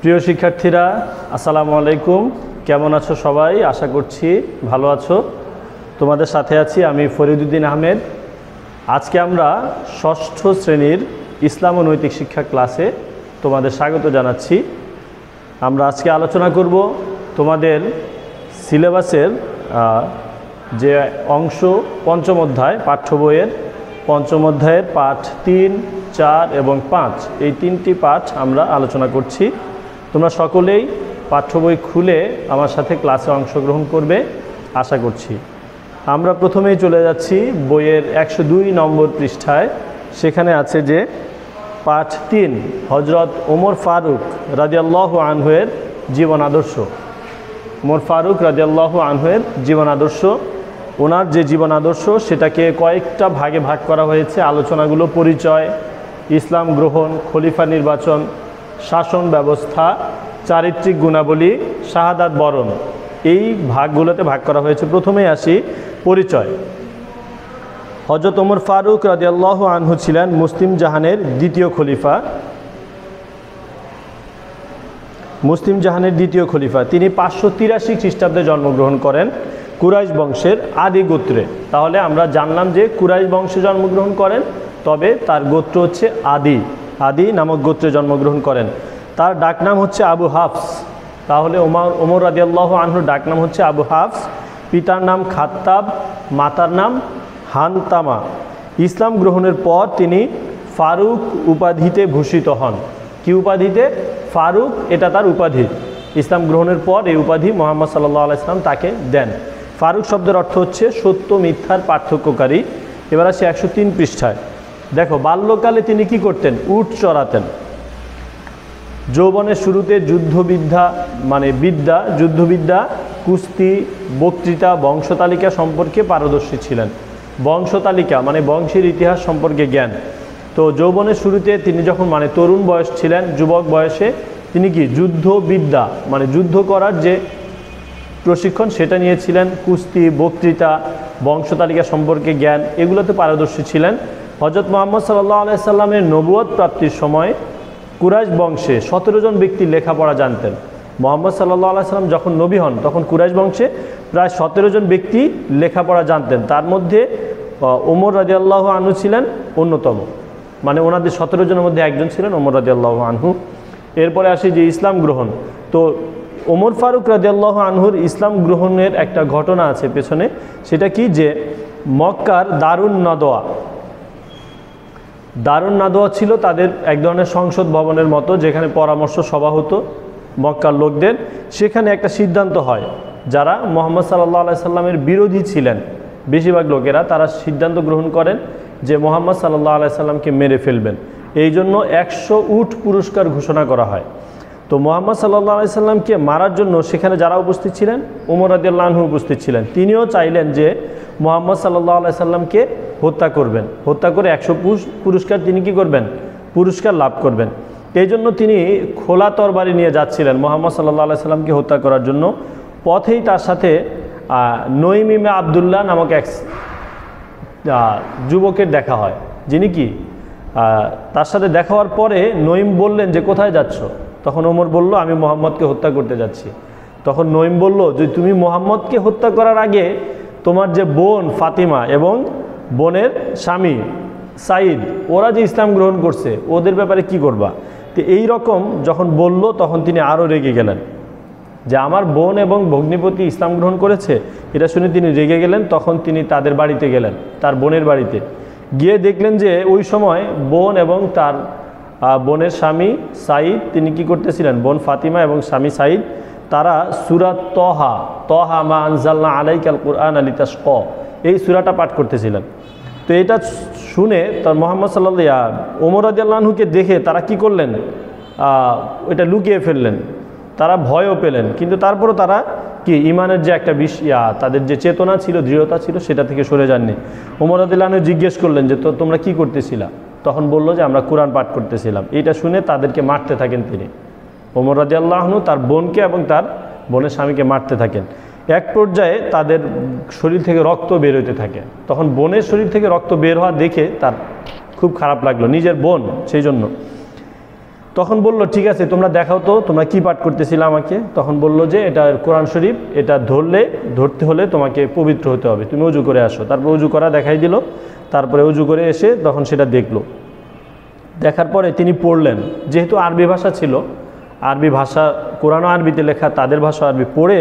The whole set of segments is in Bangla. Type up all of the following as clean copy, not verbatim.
প্রিয় শিক্ষার্থীরা, আসসালামু আলাইকুম। কেমন আছো সবাই? আশা করছি ভালো আছো। তোমাদের সাথে আছি আমি ফরিদউদ্দিন আহমেদ। আজকে আমরা ষষ্ঠ শ্রেণীর ইসলাম ও নৈতিক শিক্ষা ক্লাসে তোমাদের স্বাগত জানাচ্ছি। আমরা আজকে আলোচনা করব তোমাদের সিলেবাসের যে অংশ পঞ্চম অধ্যায় পাঠ্য বইয়ের পঞ্চম অধ্যায়ের পাঠ 3, 4 এবং 5 এই তিনটি পাঠ আমরা আলোচনা করছি। তোমরা সকলেই পাঠ্য বই খুলে আমার সাথে ক্লাসে অংশগ্রহণ করবে আশা করছি। আমরা প্রথমেই চলে যাচ্ছি বইয়ের 102 নম্বর পৃষ্ঠায়। সেখানে আছে যে পাঠ 3 হযরত ওমর ফারুক রাদিয়াল্লাহু আনহুয়ের জীবন আদর্শ। ওমর ফারুক রাদিয়াল্লাহু আনহুয়ের জীবন আদর্শ, ওনার যে জীবন আদর্শ সেটাকে কয়েকটা ভাগে ভাগ করা হয়েছে। আলোচনাগুলো পরিচয়, ইসলাম গ্রহণ, খলিফা নির্বাচন, শাসন ব্যবস্থা, চারিত্রিক গুণাবলী, শাহাদাত বরণ, এই ভাগগুলোতে ভাগ করা হয়েছে। প্রথমেই আসি পরিচয়। হযরত ওমর ফারুক রাদিয়াল্লাহু আনহু ছিলেন মুসলিম জাহানের দ্বিতীয় খলিফা। মুসলিম জাহানের দ্বিতীয় খলিফা। তিনি 583 খ্রিস্টাব্দে জন্মগ্রহণ করেন কুরাইশ বংশের আদি গোত্রে। তাহলে আমরা জানলাম যে কুরাইশ বংশে জন্মগ্রহণ করেন, তবে তার গোত্র হচ্ছে আদি নামক গোত্রে জন্মগ্রহণ করেন। তার ডাকনাম হচ্ছে আবু হাফস। তাহলে ওমর রাদিয়াল্লাহু আনহুর ডাকনাম হচ্ছে আবু হাফস। পিতার নাম খাত্তাব, মাতার নাম হানতামা। ইসলাম গ্রহণের পর তিনি ফারুক উপাধিতে ভূষিত হন। কি উপাধিতে? ফারুক, এটা তার উপাধি। ইসলাম গ্রহণের পর এই উপাধি মুহাম্মদ সাল্লাল্লাহু আলাইহি সাল্লাম তাকে দেন। ফারুক শব্দের অর্থ হচ্ছে সত্য মিথ্যার পার্থক্যকারী। এবার আসি 103 পৃষ্ঠায়। দেখো, বাল্যকালে তিনি কি করতেন? উট চড়াতেন। যৌবনের শুরুতে যুদ্ধবিদ্যা, কুস্তি, বক্তৃতা, বংশতালিকা সম্পর্কে পারদর্শী ছিলেন। বংশতালিকা মানে বংশের ইতিহাস সম্পর্কে জ্ঞান। তো যৌবনের শুরুতে তিনি যখন তরুণ বয়স ছিলেন, যুবক বয়সে তিনি কি যুদ্ধবিদ্যা মানে যুদ্ধ করার যে প্রশিক্ষণ সেটা নিয়েছিলেন। কুস্তি, বক্তৃতা, বংশতালিকা সম্পর্কে জ্ঞান, এগুলোতে পারদর্শী ছিলেন। হযরত মুহাম্মদ সাল্লাল্লাহু আলাইহি সাল্লামের নবুয়ত প্রাপ্তির সময় কুরাইশ বংশে 17 জন ব্যক্তি লেখাপড়া জানতেন। মুহাম্মদ সাল্লাল্লাহু আলাইহি সাল্লাম যখন নবী হন তখন কুরাইশ বংশে প্রায় 17 জন ব্যক্তি লেখাপড়া জানতেন। তার মধ্যে ওমর রাদিয়াল্লাহু আনহু ছিলেন অন্যতম। ওনাদের 17 জনের মধ্যে একজন ছিলেন ওমর রাদিয়াল্লাহু আনহু। এরপরে আসি যে ইসলাম গ্রহণ। তো ওমর ফারুক রাদিয়াল্লাহু আনহুর ইসলাম গ্রহণের একটা ঘটনা আছে পেছনে। সেটা কি? যে মক্কার দারুন নাদোয়া ছিল তাদের এক ধরনের সংসদ ভবনের মতো, যেখানে পরামর্শ সভা হতো মক্কার লোকদের। সেখানে একটা সিদ্ধান্ত হয়, যারা মুহাম্মদ সাল্লাল্লাহু আলাইহি সাল্লামের বিরোধী ছিলেন বেশিরভাগ লোকেরা, তারা সিদ্ধান্ত গ্রহণ করেন যে মুহাম্মদ সাল্লাল্লাহু আলাইহি সাল্লামকে মেরে ফেলবেন। এই জন্য 100 উট পুরস্কার ঘোষণা করা হয়। তো মুহাম্মদ সাল্লাল্লাহু আলাইহি সাল্লামকে মারার জন্য সেখানে যারা উপস্থিত ছিলেন, ওমর রাদিয়াল্লাহু আনহু উপস্থিত ছিলেন। তিনিও চাইলেন যে মুহাম্মদ সাল্লাল্লাহু আলাইহি সাল্লামকে হত্যা করবেন, হত্যা করে 100 পুরস্কার তিনি কি করবেন? পুরস্কার লাভ করবেন। এই জন্য তিনি খোলা তরবারি নিয়ে যাচ্ছিলেন মুহাম্মদ সাল্লাল্লাহু আলাইহি সাল্লামকে হত্যা করার জন্য। পথেই তার সাথে নঈম ইবনে আব্দুল্লাহ নামক এক যুবকের দেখা হয়, যিনি কি তার সাথে দেখা হওয়ার পরে নঈম বললেন যে কোথায় যাচ্ছ? তখন ওমর বলল, আমি মুহাম্মদকে হত্যা করতে যাচ্ছি। তখন নঈম বলল যে তুমি মুহাম্মদকে হত্যা করার আগে তোমার যে বোন ফাতিমা এবং বোনের স্বামী সাঈদ, ওরা যে ইসলাম গ্রহণ করছে, ওদের ব্যাপারে কি করবা? তো এই রকম যখন বলল তখন তিনি আরও রেগে গেলেন যে আমার বোন এবং ভগ্নিপতি ইসলাম গ্রহণ করেছে। এটা শুনে তিনি রেগে গেলেন। তখন তিনি তাদের বাড়িতে গেলেন, তার বোনের বাড়িতে গিয়ে দেখলেন যে ওই সময় বোন এবং তার বোনের স্বামী সাঈদ তিনি কি করতেছিলেন? বোন ফাতিমা এবং স্বামী সাঈদ তারা সূরা তহা মা আনজালনা আলাইকাল কুরআনা লিতাশকা, এই সূরাটা পাঠ করতেছিলেন। তো এটা শুনে তার মুহাম্মদ ওমর রাদিয়াল্লাহু আনহুকে দেখে তারা কি করলেন? এটা লুকিয়ে ফেললেন। তারা ভয়ও পেলেন, কিন্তু তারপরও তারা কি ইমানের যে একটা তাদের যে চেতনা ছিল, দৃঢ়তা ছিল, সেটা থেকে সরে যাননি। ওমর রাদিয়াল্লাহু আনহু জিজ্ঞেস করলেন যে তোমরা কি করতেছিলা? তখন বলল যে আমরা কোরআন পাঠ করতেছিলাম। এটা শুনে তাদেরকে মারতে থাকেন তিনি। ওমর রাদিয়াল্লাহু আনহু তার বোনকে এবং তার বোনের স্বামীকে মারতে থাকেন। এক পর্যায়ে তাদের শরীর থেকে রক্ত বের হতে থাকে। তখন বোনের শরীর থেকে রক্ত বের হওয়া দেখে তার খুব খারাপ লাগলো, নিজের বোন সেই জন্য। তখন বলল, ঠিক আছে তোমরা দেখাও তো তোমরা কি পাঠ করতেছিলে আমাকে। তখন বলল যে এটা কোরআন শরীফ, এটা ধরতে হলে তোমাকে পবিত্র হতে হবে, তুমি অজু করে আসো। তারপর অজু করা দেখাই দিল। তারপরে অজু করে এসে তখন সেটা দেখলো। দেখার পরে তিনি পড়লেন, যেহেতু আরবি ভাষা ছিল, আরবি ভাষা, কোরআনও আরবিতে লেখা, তাদের ভাষা আরবি, পড়ে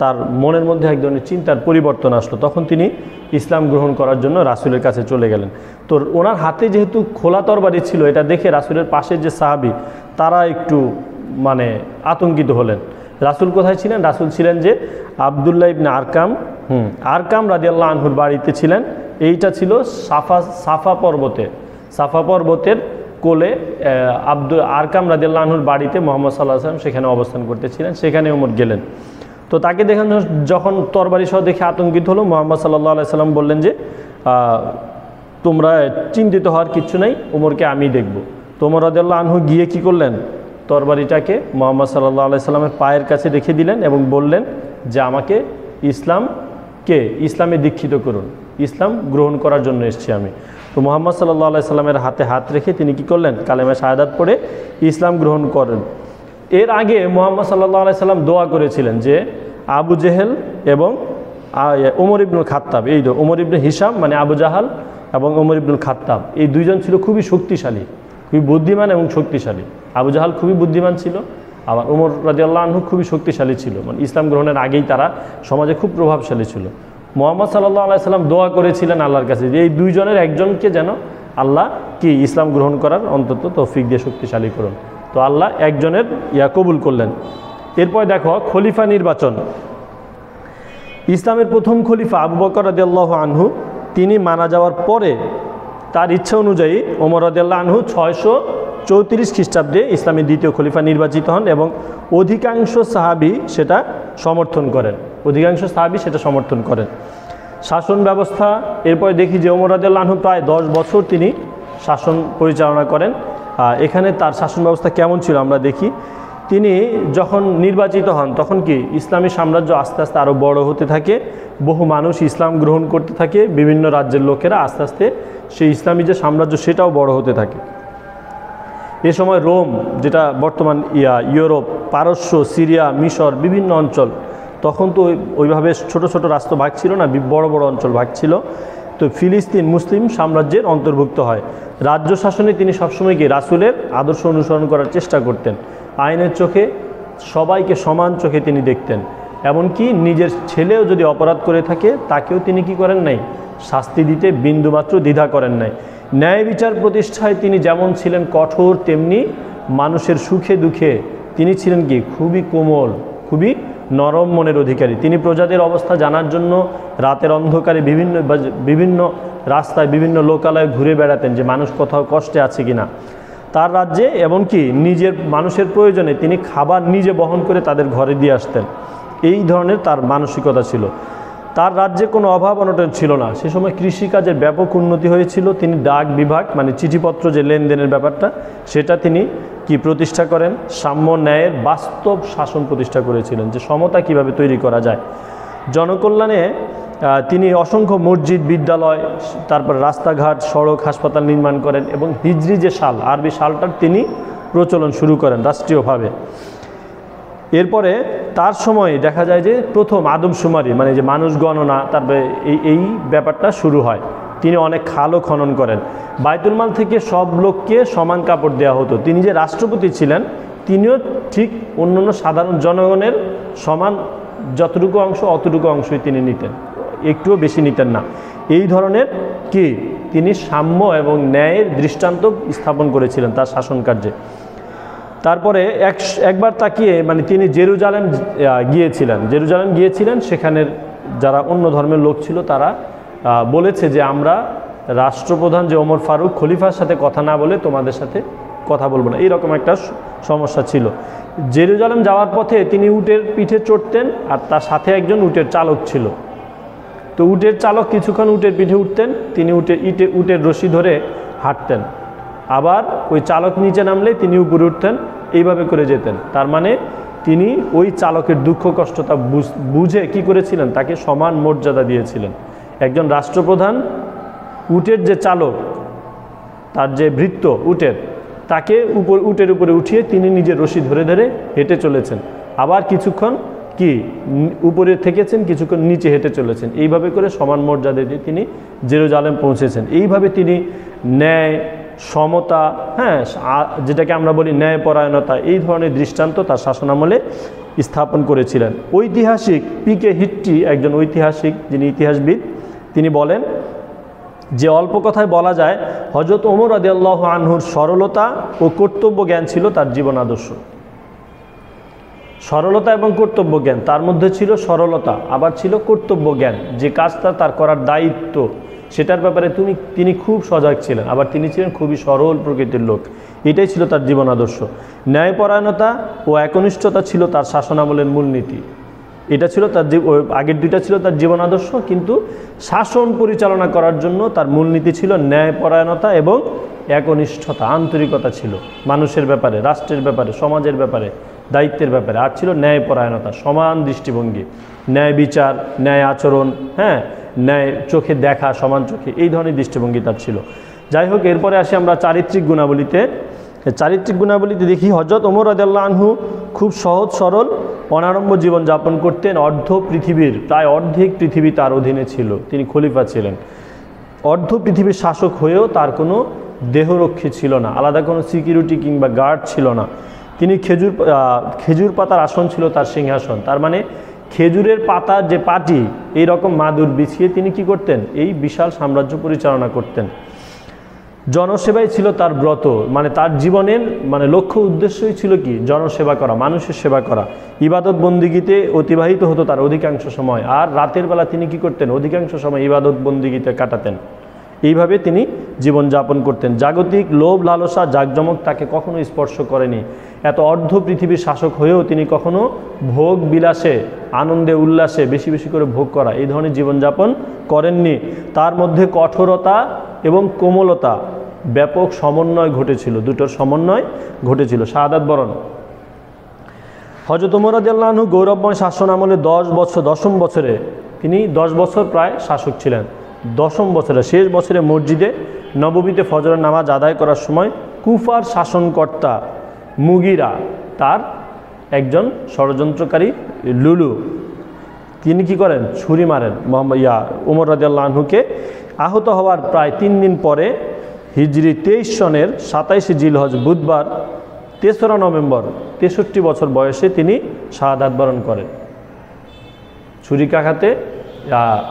তার মনের মধ্যে এক ধরনের চিন্তার পরিবর্তন আসলো। তখন তিনি ইসলাম গ্রহণ করার জন্য রাসূলের কাছে চলে গেলেন। তো ওনার হাতে যেহেতু খোলা তরবারি ছিল, এটা দেখে রাসূলের পাশের যে সাহাবী তারা একটু মানে আতঙ্কিত হলেন। রাসূল কোথায় ছিলেন? রাসূল ছিলেন যে আব্দুল্লাহ ইবনে আরকাম রাদিয়াল্লাহু আনহুর বাড়িতে ছিলেন। এইটা ছিল সাফা পর্বতের কোলে আরকাম রাদিয়াল্লাহু আনহুর বাড়িতে মুহাম্মদ সাল্লাল্লাহু আলাইহি ওয়াসাল্লাম সেখানে অবস্থান করতেছিলেন। সেখানে ওমর গেলেন। তো তাকে দেখেন, যখন তরবারি সহ দেখে আতঙ্কিত হলো, মুহাম্মদ সাল্লাল্লাহু আলাইহি ওয়াসাল্লাম বললেন যে তোমরা চিন্তিত হওয়ার কিচ্ছু নাই, ওমরকে আমি দেখব। তো ওমর রাদিয়াল্লাহু আনহু গিয়ে কি করলেন? তরবারিটাকে মুহাম্মদ সাল্লাল্লাহু আলাইহি ওয়াসাল্লামের পায়ের কাছে রেখে দিলেন এবং বললেন যে আমাকে ইসলামে দীক্ষিত করুন, ইসলাম গ্রহণ করার জন্য এসেছি আমি। তো মুহাম্মদ সাল্লাল্লাহু আলাইহি ওয়াসাল্লামের হাতে হাত রেখে তিনি কি করলেন? কালেমা শাহাদাত পড়ে ইসলাম গ্রহণ করেন। এর আগে মুহাম্মদ সাল্লাল্লাহু আলাইহি ওয়াসাল্লাম দোয়া করেছিলেন যে আবু জেহেল এবং ওমর ইবনুল খাত্তাব, এই ওমর ইবনে হিশাম মানে আবু জাহাল এবং ওমর ইবনুল খাত্তাব, এই দুইজন ছিল খুবই শক্তিশালী, খুবই বুদ্ধিমান এবং শক্তিশালী। আবু জাহাল খুবই বুদ্ধিমান ছিল, আবার ওমর রাদিয়াল্লাহু আনহু খুবই শক্তিশালী ছিল, মানে ইসলাম গ্রহণের আগেই তারা সমাজে খুব প্রভাবশালী ছিল। মুহাম্মদ সাল্লাল্লাহু আলাইহি ওয়াসাল্লাম দোয়া করেছিলেন আল্লাহর কাছে যে এই দুইজনের একজনকে যেন আল্লাহ ইসলাম গ্রহণ করার অন্তত তৌফিক দিয়ে শক্তিশালী করুন। তো আল্লাহ একজনের কবুল করলেন। এরপর দেখো খলিফা নির্বাচন। ইসলামের প্রথম খলিফা আবু বকর রাদিয়াল্লাহু আনহু, তিনি মারা যাওয়ার পরে তার ইচ্ছা অনুযায়ী ওমর রাদিয়াল্লাহু আনহু 634 খ্রিস্টাব্দে ইসলামের দ্বিতীয় খলিফা নির্বাচিত হন এবং অধিকাংশ সাহাবী সেটা সমর্থন করেন। শাসন ব্যবস্থা, এরপরে দেখি যে ওমর রাদিয়াল্লাহু আনহু প্রায় 10 বছর তিনি শাসন পরিচালনা করেন। এখানে তার শাসন ব্যবস্থা কেমন ছিল আমরা দেখি। তিনি যখন নির্বাচিত হন তখন ইসলামী সাম্রাজ্য আস্তে আস্তে আরও বড় হতে থাকে, বহু মানুষ ইসলাম গ্রহণ করতে থাকে, বিভিন্ন রাজ্যের লোকেরা আস্তে আস্তে সেই ইসলামী যে সাম্রাজ্য সেটাও বড় হতে থাকে। এ সময় রোম, যেটা বর্তমান ইউরোপ, পারস্য, সিরিয়া, মিশর, বিভিন্ন অঞ্চল, তখন তো ওইভাবে ছোট ছোট রাষ্ট্র ভাগ ছিল না, বড় বড় অঞ্চল ভাগ ছিল। তো ফিলিস্তিন মুসলিম সাম্রাজ্যের অন্তর্ভুক্ত হয়। রাজ্য শাসনে তিনি সবসময় রাসূলের আদর্শ অনুসরণ করার চেষ্টা করতেন। আইনের চোখে সবাইকে সমান চোখে তিনি দেখতেন, এমনকি নিজের ছেলেও যদি অপরাধ করে থাকে তাকেও তিনি কি করেন নাই? শাস্তি দিতে বিন্দুমাত্র দ্বিধা করেন নাই। ন্যায় বিচার প্রতিষ্ঠায় তিনি যেমন ছিলেন কঠোর, তেমনি মানুষের সুখে দুঃখে তিনি ছিলেন খুবই কোমল, খুবই নরম মনের অধিকারী। তিনি প্রজাদের অবস্থা জানার জন্য রাতের অন্ধকারে বিভিন্ন রাস্তায়, বিভিন্ন লোকালয়ে ঘুরে বেড়াতেন যে মানুষ কোথাও কষ্টে আছে কিনা। তার রাজ্যে এমনকি নিজের মানুষের প্রয়োজনে তিনি খাবার নিজে বহন করে তাদের ঘরে দিয়ে আসতেন। এই ধরনের তার মানসিকতা ছিল। তার রাজ্যে কোনো অভাব অনটন ছিল না। সে সময় কৃষিকাজের ব্যাপক উন্নতি হয়েছিল। তিনি ডাক বিভাগ মানে চিঠিপত্র যে লেনদেনের ব্যাপারটা সেটা তিনি প্রতিষ্ঠা করেন। সাম্য ন্যায়ের বাস্তব শাসন প্রতিষ্ঠা করেছিলেন, যে সমতা কিভাবে তৈরি করা যায়। জনকল্যাণে তিনি অসংখ্য মসজিদ, বিদ্যালয়, তারপর রাস্তাঘাট, সড়ক, হাসপাতাল নির্মাণ করেন এবং হিজরি যে সাল, আরবি সালটার তিনি প্রচলন শুরু করেন রাষ্ট্রীয়ভাবে। এরপরে তার সময় দেখা যায় যে প্রথম আদমশুমারি মানে যে মানুষ গণনা, তারপরে এই ব্যাপারটা শুরু হয়। তিনি অনেক খালও খনন করেন। বাইতুল মাল থেকে সব লোককে সমান কাপড় দেওয়া হতো। তিনি যে রাষ্ট্রপতি ছিলেন তিনিও ঠিক অন্যান্য সাধারণ জনগণের সমান যতটুকু অংশ অতটুকু অংশই তিনি নিতেন, একটুও বেশি নিতেন না। এই ধরনের তিনি সাম্য এবং ন্যায়ের দৃষ্টান্ত স্থাপন করেছিলেন তার শাসন কার্যে। তারপরে একবার তাকিয়ে মানে তিনি জেরুজালেম গিয়েছিলেন। সেখানের যারা অন্য ধর্মের লোক ছিল তারা বলেছে যে আমরা রাষ্ট্রপ্রধান যে ওমর ফারুক খলিফার সাথে কথা না বলে তোমাদের সাথে কথা বলবো না, এইরকম একটা সমস্যা ছিল। জেরুজালেম যাওয়ার পথে তিনি উটের পিঠে চড়তেন আর তার সাথে একজন উটের চালক ছিল। তো উটের চালক কিছুক্ষণ উটের পিঠে উঠতেন, তিনি উটের রশি ধরে হাঁটতেন, আবার ওই চালক নিচে নামলে তিনি উপরে উঠতেন, এইভাবে করে যেতেন। তার মানে তিনি ওই চালকের দুঃখ কষ্টটা বুঝে কি করেছিলেন, তাকে সমান মর্যাদা দিয়েছিলেন। একজন রাষ্ট্রপ্রধান উটের যে চালক, তার যে ভৃত্য উটের, তাকে উটের উপরে উঠিয়ে তিনি নিজের রশি ধরে ধরে হেঁটে চলেছেন, আবার কিছুক্ষণ কি উপরে থেকেছেন, কিছুক্ষণ নিচে হেঁটে চলেছেন। এইভাবে করে সমান মর্যাদায় তিনি জেরুজালেম পৌঁছেছেন। এইভাবে তিনি ন্যায়, সমতা, হ্যাঁ, যেটাকে আমরা বলি ন্যায়পরায়ণতা, এই ধরনের দৃষ্টান্ত তার শাসনামলে স্থাপন করেছিলেন। ঐতিহাসিক পিকে হিট্টি, একজন ঐতিহাসিক যিনি ইতিহাসবিদ, তিনি বলেন যে অল্প কথায় বলা যায় হযরত ওমর রাদিয়াল্লাহু আনহুর সরলতা ও কর্তব্য জ্ঞান ছিল তার জীবন আদর্শ। সরলতা এবং কর্তব্য জ্ঞান, তার মধ্যে ছিল সরলতা, আবার ছিল কর্তব্য জ্ঞান, যে কাজটা তার করার দায়িত্ব সেটার ব্যাপারে তিনি খুব সজাগ ছিলেন। আবার তিনি ছিলেন খুবই সরল প্রকৃতির লোক, এটাই ছিল তার জীবন আদর্শ। ন্যায়পরায়ণতা ও একনিষ্ঠতা ছিল তার শাসনামলের মূলনীতি। এটা ছিল তার আগের দুইটা ছিল তার জীবন আদর্শ, কিন্তু শাসন পরিচালনা করার জন্য তার মূলনীতি ছিল ন্যায়পরায়ণতা এবং একনিষ্ঠতা, আন্তরিকতা ছিল মানুষের ব্যাপারে, রাষ্ট্রের ব্যাপারে, সমাজের ব্যাপারে, দায়িত্বের ব্যাপারে। আর ছিল ন্যায়পরায়ণতা, সমান দৃষ্টিভঙ্গি, ন্যায় বিচার, ন্যায় আচরণ, হ্যাঁ, ন্যায় চোখে দেখা, সমান চোখে, এই ধরনের দৃষ্টিভঙ্গি তার ছিল। যাই হোক, এরপরে আসি আমরা চারিত্রিক গুণাবলীতে। চারিত্রিক গুণাবলীতে দেখি হযরত ওমর রাদিয়াল্লাহু আনহু খুব সহজ সরল অনাড়ম্বর জীবনযাপন করতেন। প্রায় অর্ধেক পৃথিবী তার অধীনে ছিল, তিনি খলিফা ছিলেন। অর্ধ পৃথিবীর শাসক হয়েও তার কোনো দেহরক্ষী ছিল না, আলাদা কোনো সিকিউরিটি কিংবা গার্ড ছিল না। তিনি খেজুর পাতার আসন ছিল তার সিংহাসন, তার মানে খেজুরের পাতার যে পাটি, এই রকম মাদুর বিছিয়ে তিনি কি করতেন, এই বিশাল সাম্রাজ্য পরিচালনা করতেন। জনসেবাই ছিল তার ব্রত, মানে তার জীবনের লক্ষ্য উদ্দেশ্যই ছিল কি, জনসেবা করা, মানুষের সেবা করা। ইবাদত বন্দিগিতে অতিবাহিত হতো তার অধিকাংশ সময়, আর রাতের বেলা তিনি কি করতেন, অধিকাংশ সময় ইবাদত বন্দিগিতে কাটাতেন। এইভাবে তিনি জীবনযাপন করতেন। জাগতিক লোভ, লালসা, জাঁকজমক তাকে কখনো স্পর্শ করেনি। এত অর্ধ পৃথিবীর শাসক হয়েও তিনি কখনো ভোগ বিলাসে, আনন্দে উল্লাসে বেশি বেশি করে ভোগ করা, এই ধরনের জীবনযাপন করেননি। তার মধ্যে কঠোরতা এবং কোমলতা, ব্যাপক সমন্বয় ঘটেছিল, দুটোর সমন্বয় ঘটেছিল। শাহাদাত বরণ হযরত ওমর রাদিয়াল্লাহু আনহু গৌরবময় শাসন আমলে 10 বছরে তিনি 10 বছর প্রায় শাসক ছিলেন। 10ম বছরে, শেষ বছরে মসজিদে নববীতে ফজরের নামাজ আদায় করার সময় কুফার শাসনকর্তা মুগিরা, তার একজন ষড়যন্ত্রকারী লুলু, তিনি কি করেন, ছুরি মারেন ওমর রাদিয়াল্লাহু আনহুকে। আহত হওয়ার প্রায় 3 দিন পরে হিজরি 23 সনের 27 জিলহজ বুধবার 3রা নভেম্বর 63 বছর বয়সে তিনি শাহাদাত বরণ করেন। ছুরিকাঘাতে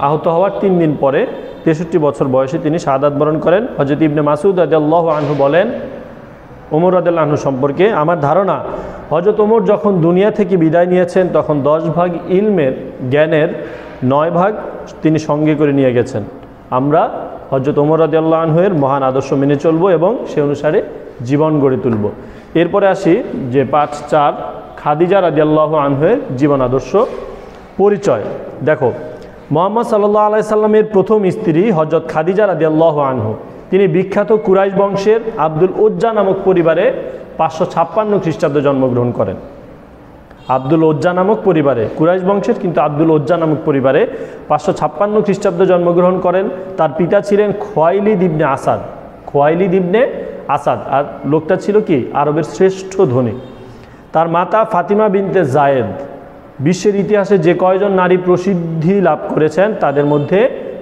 আহত হওয়ার 3 দিন পরে 63 বছর বয়সে তিনি শাহাদাত বরণ করেন। হযরত ইবনে মাসউদ রাদিয়াল্লাহু আনহু বলেন ওমর রাদিয়াল্লাহু আনহু সম্পর্কে, আমার ধারণা হযরত ওমর যখন দুনিয়া থেকে বিদায় নিয়েছেন তখন 10 ভাগ ইলমের, জ্ঞানের 9 ভাগ তিনি সঙ্গে করে নিয়ে গেছেন। আমরা হযরত ওমর রাদিয়াল্লাহু আনহুর মহান আদর্শ মেনে চলব এবং সে অনুসারে জীবন গড়ে তুলব। এরপরে আসি যে পাঠ 4, খাদিজা রাদিয়াল্লাহু আনহুর জীবন আদর্শ পরিচয়। দেখো, মুহাম্মদ সাল্লাল্লাহু আলাইহি সাল্লামের প্রথম স্ত্রী হযরত খাদিজা রাদিয়াল্লাহু আনহু, তিনি বিখ্যাত কুরাইশ বংশের আব্দুল উজ্জা নামক পরিবারে 556 খ্রিস্টাব্দে জন্মগ্রহণ করেন। আব্দুল উজ্জা নামক পরিবারে, কুরাইশ বংশের কিন্তু আব্দুল উজ্জা নামক পরিবারে 556 খ্রিস্টাব্দে জন্মগ্রহণ করেন। তার পিতা ছিলেন খোয়াইলিদ ইবনে আসাদ। খোয়াইলিদ ইবনে আসাদ, আর লোকটা ছিল কি, আরবের শ্রেষ্ঠ ধনী। তার মাতা ফাতিমা বিনতে জায়েদ। বিশ্বের ইতিহাসে যে কয়জন নারী প্রসিদ্ধি লাভ করেছেন তাদের মধ্যে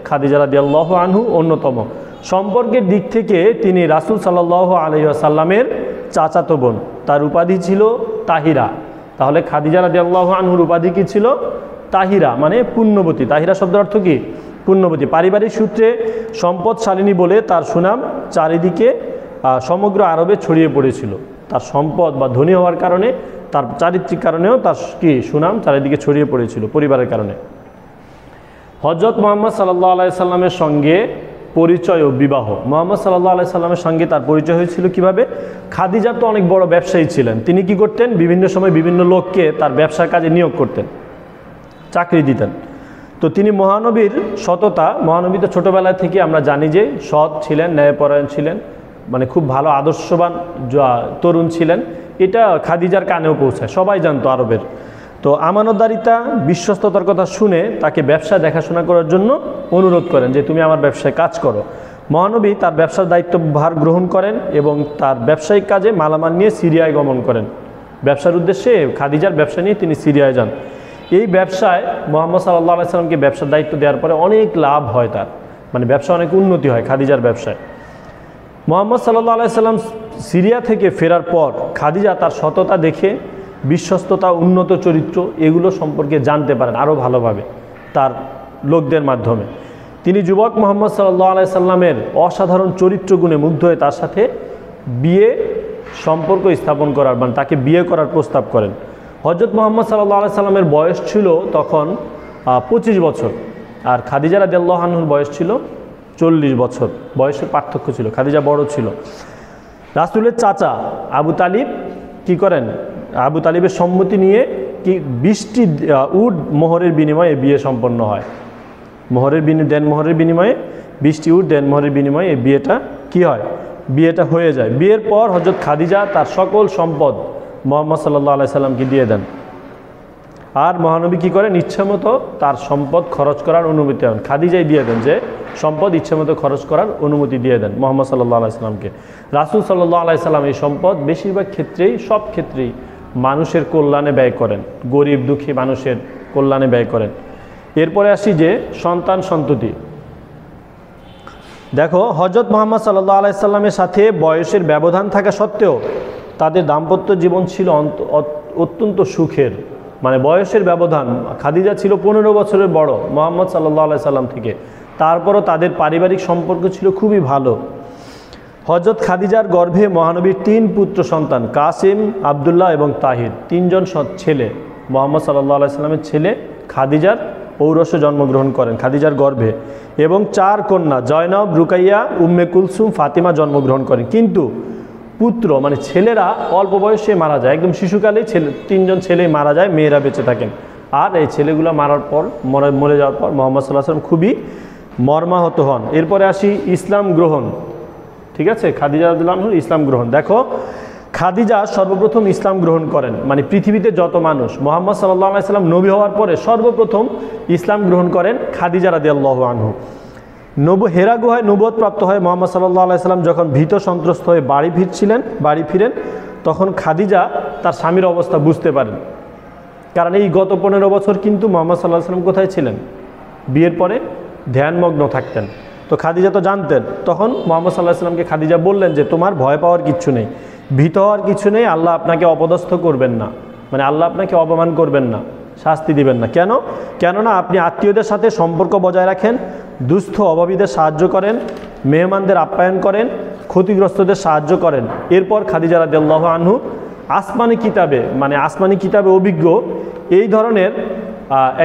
খাদিজা রাদিয়াল্লাহু আনহু অন্যতম। সম্পর্কের দিক থেকে তিনি রাসূল সাল্লাল্লাহু আলাইহি ওয়াসাল্লামের চাচাতো বোন। তার উপাধি ছিল তাহিরা। তাহলে খাদিজা রাদিয়াল্লাহু আনহুর উপাধি কি ছিল, তাহিরা, মানে পুণ্যবতী। তাহিরা শব্দের অর্থ কি, পুণ্যবতী। পারিবারিক সূত্রে সম্পদশালিনী বলে তার সুনাম চারিদিকে সমগ্র আরবে ছড়িয়ে পড়েছিল। তার সম্পদ বা ধনী হওয়ার কারণে, তার চারিত্রিক কারণেও তার কি সুনাম চারিদিকে ছড়িয়ে পড়েছিল, পরিবারের কারণে। হযরত মুহাম্মদ সাল্লাল্লাহু আলাইহি সাল্লামের সঙ্গে পরিচয় ও বিবাহ। মুহাম্মদ সাল্লাল্লাহু আলাইহি সাল্লামের সঙ্গে তার পরিচয় হয়েছিল কিভাবে? খাদিজা তো অনেক বড় ব্যবসায়ী ছিলেন। তিনি কি করতেন, বিভিন্ন সময় বিভিন্ন লোককে তার ব্যবসার কাজে নিয়োগ করতেন, চাকরি দিতেন। তো তিনি মহানবীর সততা, মহানবী তো ছোটোবেলা থেকে আমরা জানি যে সৎ ছিলেন, ন্যায়পরায়ণ ছিলেন, মানে খুব ভালো আদর্শবান তরুণ ছিলেন। এটা খাদিজার কানেও পৌঁছায়, সবাই জানতো আরবের। তো আমানতদারিতা, বিশ্বস্ততার কথা শুনে তাকে ব্যবসা দেখাশোনা করার জন্য অনুরোধ করেন যে তুমি আমার ব্যবসায় কাজ করো। মহানবী তার ব্যবসার দায়িত্বভার গ্রহণ করেন এবং তার ব্যবসায়িক কাজে মালামাল নিয়ে সিরিয়ায় গমন করেন। ব্যবসার উদ্দেশ্যে খাদিজার ব্যবসা নিয়ে তিনি সিরিয়ায় যান। এই ব্যবসায় মুহাম্মদ সাল্লাল্লাহু আলাইহি সাল্লামকে ব্যবসার দায়িত্ব দেওয়ার পরে অনেক লাভ হয়, তার মানে ব্যবসা অনেক উন্নতি হয় খাদিজার ব্যবসায়। মুহাম্মদ সাল্লাল্লাহু আলাইহি সাল্লাম সিরিয়া থেকে ফেরার পর খাদিজা তার সততা দেখে বিশ্বস্ততা, উন্নত চরিত্র এগুলো সম্পর্কে জানতে পারেন আরও ভালোভাবে তার লোকদের মাধ্যমে। তিনি যুবক মুহাম্মদ সাল্লাল্লাহু আলাইহি সাল্লামের অসাধারণ চরিত্র গুণে মুগ্ধ হয়ে তার সাথে বিয়ে সম্পর্ক স্থাপন করার মানে তাকে বিয়ে করার প্রস্তাব করেন। হযরত মুহাম্মদ সাল্লাল্লাহু আলাইহি সাল্লামের বয়স ছিল তখন 25 বছর, আর খাদিজা রাদিয়াল্লাহু আনহার বয়স ছিল 40 বছর। বয়সের পার্থক্য ছিল, খাদিজা বড় ছিল। রাসূলের চাচা আবু তালিব কি করেন, আবু তালিবের সম্মতি নিয়ে 20টি উট মোহরের বিনিময়ে বিয়ে সম্পন্ন হয়। দেনমোহরের বিনিময়ে 20টি উট দেনমোহরের বিনিময়ে এই বিয়েটা কি হয়, বিয়েটা হয়ে যায়। বিয়ের পর হযরত খাদিজা তার সকল সম্পদ মুহাম্মদ সাল্লাল্লাহু আলাইহি সাল্লামকে দিয়ে দেন। আর মহানবী কী করেন, ইচ্ছামতো তার সম্পদ খরচ করার অনুমতি দেন। খাদিজাই দিয়ে দেন যে সম্পদ ইচ্ছামতো খরচ করার অনুমতি দিয়ে দেন মুহাম্মদ সাল্লাল্লাহু আলাইহি সাল্লামকে। রাসূল সাল্লাল্লাহু আলাইহি সাল্লাম এই সম্পদ বেশিরভাগ ক্ষেত্রেই, সব ক্ষেত্রেই মানুষের কল্যাণে ব্যয় করেন, গরিব দুঃখী মানুষের কল্যাণে ব্যয় করেন। এরপরে আসি যে সন্তান সন্ততি। দেখো, হযরত মুহাম্মদ সাল্লাল্লাহু আলাইহি সাল্লামের সাথে বয়সের ব্যবধান থাকা সত্ত্বেও তাদের দাম্পত্য জীবন ছিল অত্যন্ত সুখের। মানে বয়সের ব্যবধান, খাদিজা ছিল 15 বছরের বড় মুহাম্মদ সাল্লাল্লাহু আলাইহি সাল্লাম থেকে, তারপরও তাদের পারিবারিক সম্পর্ক ছিল খুবই ভালো। হযরত খাদিজার গর্ভে মহানবীর 3 পুত্র সন্তান, কাসিম, আবদুল্লাহ এবং তাহির, 3 জন ছেলে মুহাম্মদ সাল্লাল্লাহু আলাইহি সাল্লামের ছেলে খাদিজার ঔরসে জন্মগ্রহণ করেন খাদিজার গর্ভে, এবং 4 কন্যা জয়নব, রুকাইয়া, উম্মে কুলসুম, ফাতিমা জন্মগ্রহণ করেন। কিন্তু পুত্র মানে ছেলেরা অল্প বয়সে মারা যায়, একদম শিশুকালেই 3 জন ছেলেই মারা যায়, মেয়েরা বেঁচে থাকেন। আর এই ছেলেগুলো মরে যাওয়ার পর মুহাম্মদ সাল্লাল্লাহু আলাইহি সাল্লাম খুবই মর্মাহত হন। এরপরে আসি ইসলাম গ্রহণ। ঠিক আছে, খাদিজা রাদিয়াল্লাহু আনহা ইসলাম গ্রহণ। দেখো, খাদিজা সর্বপ্রথম ইসলাম গ্রহণ করেন, মানে পৃথিবীতে যত মানুষ মুহাম্মদ সাল্লাল্লাহু আলাইহি সাল্লাম নবী হওয়ার পরে সর্বপ্রথম ইসলাম গ্রহণ করেন খাদিজা রাদিয়াল্লাহু আনহা। হেরা গুহায় নবুয়ত প্রাপ্ত হয়ে মুহাম্মদ সাল্লাল্লাহু আলাইহি সাল্লাম যখন ভীত সন্ত্রস্ত হয়ে বাড়ি ফিরেন, তখন খাদিজা তার স্বামীর অবস্থা বুঝতে পারেন। কারণ এই গত 15 বছর কিন্তু মুহাম্মদ সাল্লাল্লাহু আলাইহি সাল্লাম কোথায় ছিলেন, বিয়ের পরে ধ্যানমগ্ন থাকতেন। তো খাদিজা তো জানতেন। তখন মুহাম্মদ সাল্লাল্লাহু আলাইহি সাল্লামকে খাদিজা বললেন যে তোমার ভয় পাওয়ার কিচ্ছু নেই, ভীত হওয়ার কিছু নেই, আল্লাহ আপনাকে অপদস্থ করবেন না, মানে আল্লাহ আপনাকে অপমান করবেন না, শাস্তি দিবেন না। কেননা আপনি আত্মীয়দের সাথে সম্পর্ক বজায় রাখেন, দুস্থ অভাবীদের সাহায্য করেন, মেহমানদের আপ্যায়ন করেন, ক্ষতিগ্রস্তদের সাহায্য করেন। এরপর খাদিজা রাদিয়াল্লাহু আনহু আসমানি কিতাবে অভিজ্ঞ এই ধরনের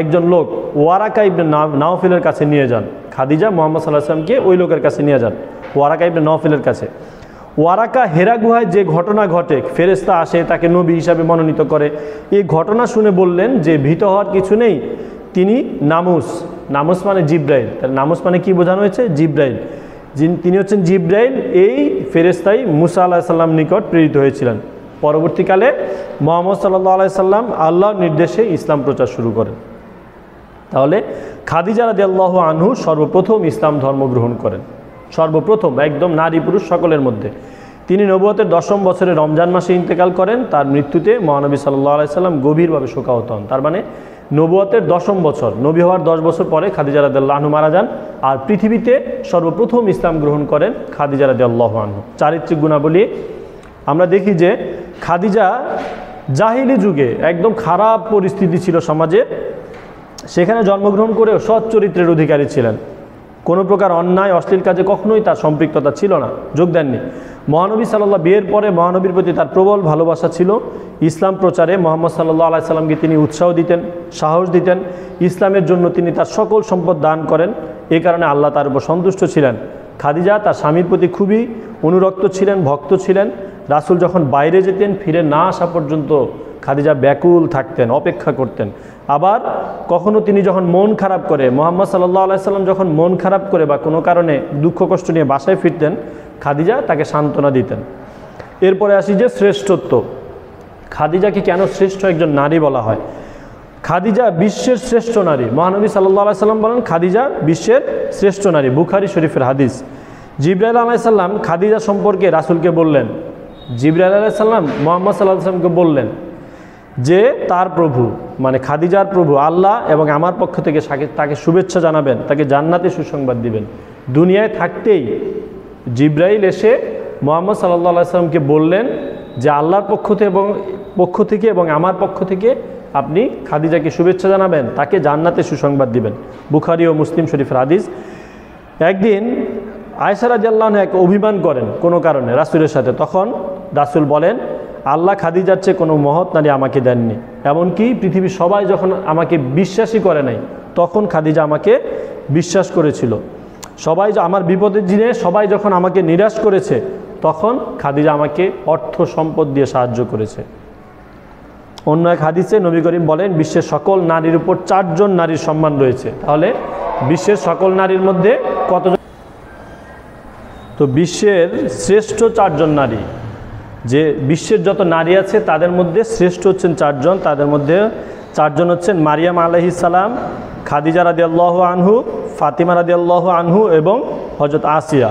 একজন লোক ওয়ারাকা ইবনে নাওফিলের কাছে নিয়ে যান। খাদিজা মুহাম্মদ সাল্লাল্লাহু আলাইহি সাল্লামকে ওই লোকের কাছে নিয়ে যান, ওয়ারাকা ইবনে নাওফিলের কাছে। ওয়ারাকা হেরা গুহায় যে ঘটনা ঘটে, ফেরেশতা আসে তাকে নবী হিসাবে মনোনীত করে, এই ঘটনা শুনে বললেন যে ভীত হওয়ার কিছু নেই, তিনি নামুস মানে জিব্রাইল। তার নামুস মানে কি বোঝানো হয়েছে, জিব্রাইল। তিনি হচ্ছেন জিব্রাইল। এই ফেরেশতাই মুসা আলাইহিস সালাম নিকট প্রেরিত হয়েছিলেন। পরবর্তীকালে মুহাম্মদ সাল্লাল্লাহু আলাইহি সাল্লাম আল্লাহর নির্দেশে ইসলাম প্রচার শুরু করেন। তাহলে খাদিজা রাদিয়াল্লাহু আনহু সর্বপ্রথম ইসলাম ধর্ম গ্রহণ করেন, সর্বপ্রথম, একদম নারী পুরুষ সকলের মধ্যে। তিনি নবুয়তের 10ম বছরে রমজান মাসে ইন্তেকাল করেন। তার মৃত্যুতে মহানবী সাল্লাল্লাহু আলাইহি সাল্লাম গভীরভাবে শোকাহত হন। তার মানে নবুয়তের 10ম বছর, নবী হওয়ার 10 বছর পরে খাদিজা রাদিয়াল্লাহু আনহা মারা যান। আর পৃথিবীতে সর্বপ্রথম ইসলাম গ্রহণ করেন খাদিজা রাদিয়াল্লাহু আনহা। চারিত্রিক গুণাবলী আমরা দেখি যে খাদিজা জাহিলি যুগে একদম খারাপ পরিস্থিতি ছিল সমাজে, সেখানে জন্মগ্রহণ করেও সৎ চরিত্রের অধিকারী ছিলেন। কোনো প্রকার অন্যায় অশ্লীল কাজে কখনোই তার সম্পৃক্ততা ছিল না, যোগ দেননি। মহানবী সাল্লাল্লাহু বিয়ের পরে মহানবীর প্রতি তার প্রবল ভালোবাসা ছিল। ইসলাম প্রচারে মুহাম্মদ সাল্লাল্লাহু আলাইহি সাল্লামকে তিনি উৎসাহ দিতেন, সাহস দিতেন। ইসলামের জন্য তিনি তার সকল সম্পদ দান করেন। এই কারণে আল্লাহ তার উপর সন্তুষ্ট ছিলেন। খাদিজা তার স্বামীর প্রতি খুবই অনুরক্ত ছিলেন, ভক্ত ছিলেন। রাসূল যখন বাইরে যেতেন, ফিরে না আসা পর্যন্ত খাদিজা ব্যাকুল থাকতেন, অপেক্ষা করতেন। আবার কখনো তিনি যখন মন খারাপ করে, মুহাম্মদ সাল্লাল্লাহু আলাইহি সাল্লাম যখন মন খারাপ করে বা কোনো কারণে দুঃখ কষ্ট নিয়ে বাসায় ফিরতেন, খাদিজা তাকে সান্ত্বনা দিতেন। এরপরে আসি যে শ্রেষ্ঠত্ব। খাদিজাকে কেন শ্রেষ্ঠ একজন নারী বলা হয়? খাদিজা বিশ্বের শ্রেষ্ঠ নারী। মহানবী সাল্লাল্লাহু আলাইহি সাল্লাম বলেন খাদিজা বিশ্বের শ্রেষ্ঠ নারী, বুখারী শরীফের হাদিস। জিবরাইল আলাইসাল্লাম খাদিজা সম্পর্কে রাসূলকে বললেন, জিবরাইল আলাইসাল্লাম মুহাম্মদ সাল্লাল্লাহু আলাইহি ওয়াসাল্লামকে বললেন যে তার প্রভু মানে খাদিজার প্রভু আল্লাহ এবং আমার পক্ষ থেকে তাকে শুভেচ্ছা জানাবেন, তাকে জান্নাতে সুসংবাদ দিবেন। দুনিয়ায় থাকতেই জিবরাইল এসে মুহাম্মদ সাল্লাল্লাহু আলাইহি ওয়াসাল্লামকে বললেন যে আল্লাহর পক্ষ থেকে এবং আমার পক্ষ থেকে আপনি খাদিজাকে শুভেচ্ছা জানাবেন, তাকে জান্নাতে সুসংবাদ দিবেন। বুখারী ও মুসলিম শরীফের হাদিস। একদিন আয়েশা রাদিয়াল্লাহু আনহা এক অভিমান করেন কোনো কারণে রাসূলের সাথে। তখন রাসূল বলেন, আল্লাহ খাদিজার চেয়ে কোনো মহৎ নারী আমাকে দেননি, এমনকি পৃথিবীর সবাই যখন আমাকে বিশ্বাসই করে নাই তখন খাদিজা আমাকে বিশ্বাস করেছিল। সবাই আমার বিপদের দিনে সবাই যখন আমাকে নিরাশ করেছে তখন খাদিজা আমাকে অর্থ সম্পদ দিয়ে সাহায্য করেছে। অন্য এক হাদিসে নবী করিম বলেন, বিশ্বের সকল নারীর উপর 4 জন নারীর সম্মান রয়েছে। তাহলে বিশ্বের সকল নারীর মধ্যে কতজন? তো বিশ্বের শ্রেষ্ঠ 4 জন নারী, যে বিশ্বের যত নারী আছে তাদের মধ্যে শ্রেষ্ঠ হচ্ছেন 4 জন। তাদের মধ্যে 4 জন হচ্ছেন মারিয়াম আলাইহিস সালাম, খাদিজা রাদিয়াল্লাহু আনহু, ফাতিমা রাদিয়াল্লাহু আনহু এবং হযরত আসিয়া।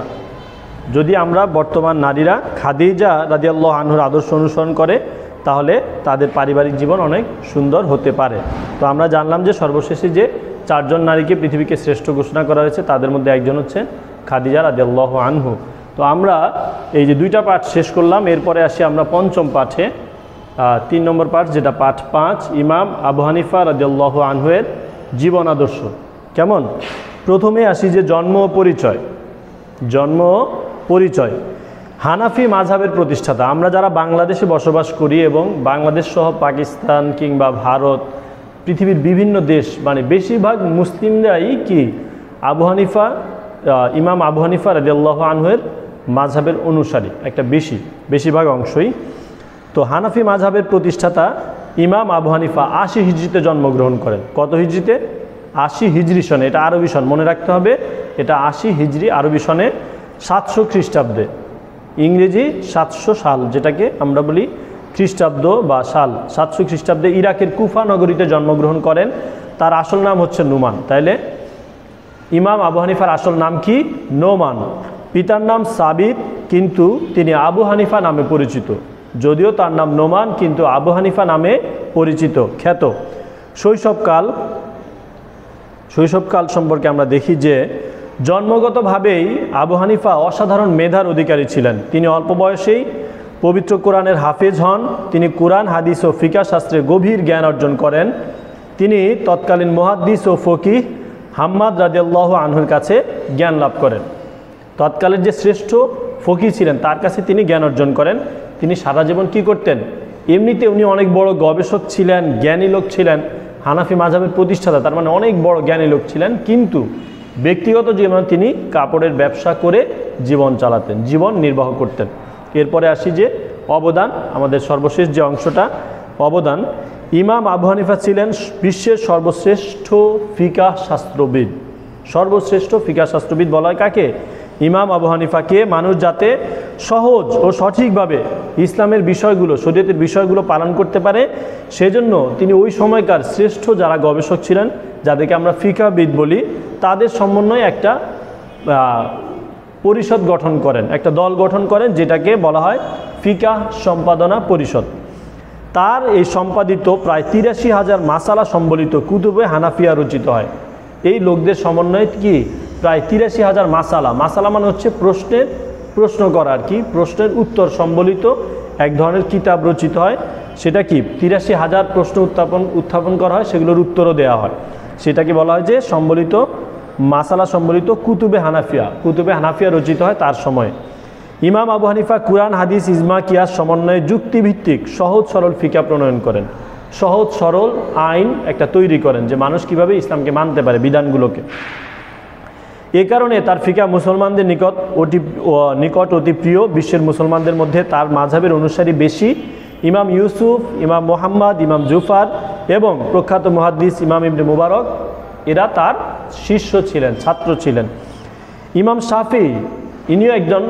যদি আমরা বর্তমান নারীরা খাদিজা রাদিয়াল্লাহু আনহুর আদর্শ অনুসরণ করে তাহলে তাদের পারিবারিক জীবন অনেক সুন্দর হতে পারে। তো আমরা জানলাম যে সর্বশেষে যে 4 জন নারীকে পৃথিবীকে শ্রেষ্ঠ ঘোষণা করা হয়েছে তাদের মধ্যে একজন হচ্ছে খাদিজা রাদিয়াল্লাহু আনহু। তো আমরা এই যে 2টা পাঠ শেষ করলাম, এরপরে আসি আমরা 5ম পাঠে, 3 নম্বর পাঠ, যেটা পাঠ 5, ইমাম আবু হানিফা রাদিয়াল্লাহু আনহুয়ের জীবন আদর্শ। কেমন? প্রথমে আসি যে জন্ম ও পরিচয়। হানাফি মাযহাবের প্রতিষ্ঠাতা। আমরা যারা বাংলাদেশে বসবাস করি এবং বাংলাদেশ সহ পাকিস্তান কিংবা ভারত, পৃথিবীর বিভিন্ন দেশ, মানে বেশিরভাগ মুসলিমরাই কি ইমাম আবু হানিফা রাদিয়াল্লাহু আনহুয়ের মাযহাবের অনুসারী, একটা বেশিরভাগ অংশই। তো হানাফি মাযহাবের প্রতিষ্ঠাতা ইমাম আবু হানিফা 80 হিজরিতে জন্মগ্রহণ করেন। কত হিজরিতে? 80 হিজরি সনে। এটা আরবি সন, মনে রাখতে হবে, এটা 80 হিজরি আরবি সনে 700 খ্রিস্টাব্দে, ইংরেজি 700 সাল, যেটাকে আমরা বলি খ্রিস্টাব্দ বা সাল। 700 খ্রিস্টাব্দে ইরাকের কুফা নগরীতে জন্মগ্রহণ করেন। তার আসল নাম হচ্ছে নুমান। তাইলে ইমাম আবু হানিফার আসল নাম কি? নোমান। পিতার নাম সাবিত, কিন্তু তিনি আবু হানিফা নামে পরিচিত। যদিও তার নাম নোমান, কিন্তু আবু হানিফা নামে পরিচিত, খ্যাত। শৈশবকাল সম্পর্কে আমরা দেখি যে জন্মগতভাবেই আবু হানিফা অসাধারণ মেধার অধিকারী ছিলেন। তিনি অল্প বয়সেই পবিত্র কোরআনের হাফেজ হন। তিনি কোরআন, হাদিস ও ফিকহ শাস্ত্রে গভীর জ্ঞান অর্জন করেন। তিনি তৎকালীন মুহাদ্দিস ও ফকিহ হাম্মাদ রাদিয়াল্লাহু আনহুর কাছে জ্ঞান লাভ করেন। তৎকালের যে শ্রেষ্ঠ ফকিহ ছিলেন তার কাছে তিনি জ্ঞান অর্জন করেন। তিনি সারা জীবন কি করতেন? এমনিতে উনি অনেক বড় গবেষক ছিলেন, জ্ঞানী লোক ছিলেন, হানাফি মাযহাবের প্রতিষ্ঠাতা, তার মানে অনেক বড় জ্ঞানী লোক ছিলেন। কিন্তু ব্যক্তিগত জীবনে তিনি কাপড়ের ব্যবসা করে জীবন চালাতেন, জীবন নির্বাহ করতেন। এরপরে আসি যে অবদান, আমাদের সর্বশেষ যে অংশটা, অবদান। ইমাম আবু হানিফা ছিলেন বিশ্বের সর্বশ্রেষ্ঠ ফিকাহ শাস্ত্রবিদ। সর্বশ্রেষ্ঠ ফিকাহ শাস্ত্রবিদ বলা হয় কাকে? ইমাম আবু হানিফাকে। মানুষ যাতে সহজ ও সঠিকভাবে ইসলামের বিষয়গুলো, শরীয়তের বিষয়গুলো পালন করতে পারে, সেজন্য তিনি ওই সময়কার শ্রেষ্ঠ যারা গবেষক ছিলেন, যাদেরকে আমরা ফিকাহবিদ বলি, তাদের সমন্বয়ে একটা পরিষদ গঠন করেন, একটা দল গঠন করেন, যেটাকে বলা হয় ফিকাহ সম্পাদনা পরিষদ। তার এই সম্পাদিত প্রায় ৮৩,০০০ মাসালা সম্বলিত কুতুবে হানাফিয়া রচিত হয়। এই লোকদের সমন্বয়ে কি প্রায় ৮৩,০০০ মাসালা মানে হচ্ছে প্রশ্ন করা আর কি, প্রশ্নের উত্তর সম্বলিত এক ধরনের কিতাব রচিত হয়। সেটা কি ৮৩,০০০ প্রশ্ন উত্থাপন করা হয়, সেগুলোর উত্তরও দেওয়া হয়। সেটাকে বলা হয় যে মাসালা সম্বলিত কুতুবে হানাফিয়া রচিত হয় তার সময়ে। ইমাম আবু হানিফা কুরআন, হাদিস, ইজমা, কিয়াস সমন্বয়ে যুক্তিভিত্তিক সহজ সরল ফিকাহ প্রণয়ন করেন। সহজ সরল আইন একটা তৈরি করেন যে মানুষ কিভাবে ইসলামকে মানতে পারে, বিধানগুলোকে। এ কারণে তার ফিকাহ মুসলমানদের নিকট অতি প্রিয়। বিশ্বের মুসলমানদের মধ্যে তার মাযহাবের অনুসারী বেশি। ইমাম ইউসুফ, ইমাম মুহাম্মদ, ইমাম জুফার এবং প্রখ্যাত মুহাদ্দিস ইমাম ইবনে মুবারক, এরা তার শিষ্য ছিলেন, ছাত্র ছিলেন। ইমাম শাফিঈ, ইনিও একজন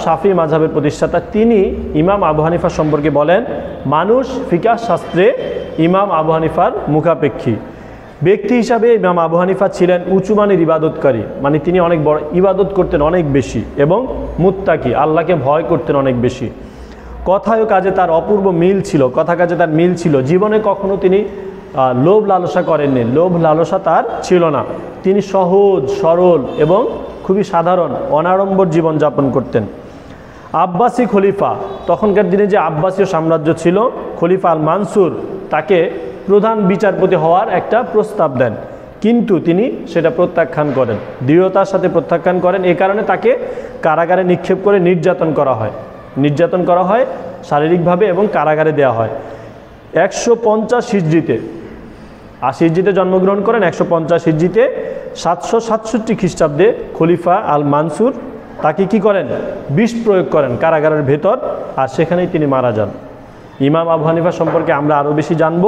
শাফিঈ মাযহাবের প্রতিষ্ঠাতা। তিনি ইমাম আবু হানিফা সম্পর্কে বলেন, মানুষ ফিকাহ শাস্ত্রে ইমাম আবু হানিফার মুখাপেক্ষী। ব্যক্তি হিসাবে ইমাম আবু হানিফা ছিলেন উঁচু মানের ইবাদতকারী, মানে তিনি অনেক বড় ইবাদত করতেন অনেক বেশি, এবং মুত্তাকি, আল্লাহকে ভয় করতেন অনেক বেশি। কথায় ও কাজে তার অপূর্ব মিল ছিল, কথা কাজে তার মিল ছিল। জীবনে কখনো তিনি লোভ লালসা করেননি, লোভ লালসা তার ছিল না। তিনি সহজ সরল এবং খুবই সাধারণ অনাড়ম্বর জীবনযাপন করতেন। আব্বাসী খলিফা, তখনকার দিনে যে আব্বাসীয় সাম্রাজ্য ছিল, খলিফা আল মানসুর তাকে প্রধান বিচারপতি হওয়ার একটা প্রস্তাব দেন, কিন্তু তিনি সেটা প্রত্যাখ্যান করেন, দৃঢ়তার সাথে প্রত্যাখ্যান করেন। এই কারণে তাকে কারাগারে নিক্ষেপ করে নির্যাতন করা হয় শারীরিকভাবে, এবং কারাগারে দেওয়া হয়। 150 হিজরিতে, 80 হিজরিতে জন্মগ্রহণ করেন, 150 হিজরিতে 767 খ্রিস্টাব্দে খলিফা আল মানসুর তাকে কি করেন, বিষ প্রয়োগ করেন কারাগারের ভেতর, আর সেখানেই তিনি মারা যান। ইমাম আবু হানিফা সম্পর্কে আমরা আরও বেশি জানব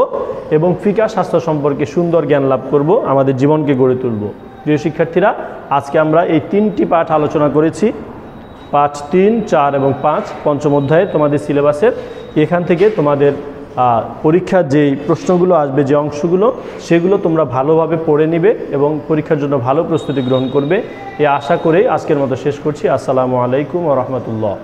এবং ফিকহ শাস্ত্র সম্পর্কে সুন্দর জ্ঞান লাভ করব, আমাদের জীবনকে গড়ে তুলব। প্রিয় শিক্ষার্থীরা, আজকে আমরা এই 3টি পাঠ আলোচনা করেছি, পাঠ 3, 4 এবং 5 পঞ্চম অধ্যায়ে তোমাদের সিলেবাসের। এখান থেকে তোমাদের পরীক্ষার যেই প্রশ্নগুলো আসবে, যে অংশগুলো, সেগুলো তোমরা ভালোভাবে পড়ে নিবে এবং পরীক্ষার জন্য ভালো প্রস্তুতি গ্রহণ করবে। এই আশা করেই আজকের মতো শেষ করছি। আসসালামু আলাইকুম ওয়া রাহমাতুল্লাহ।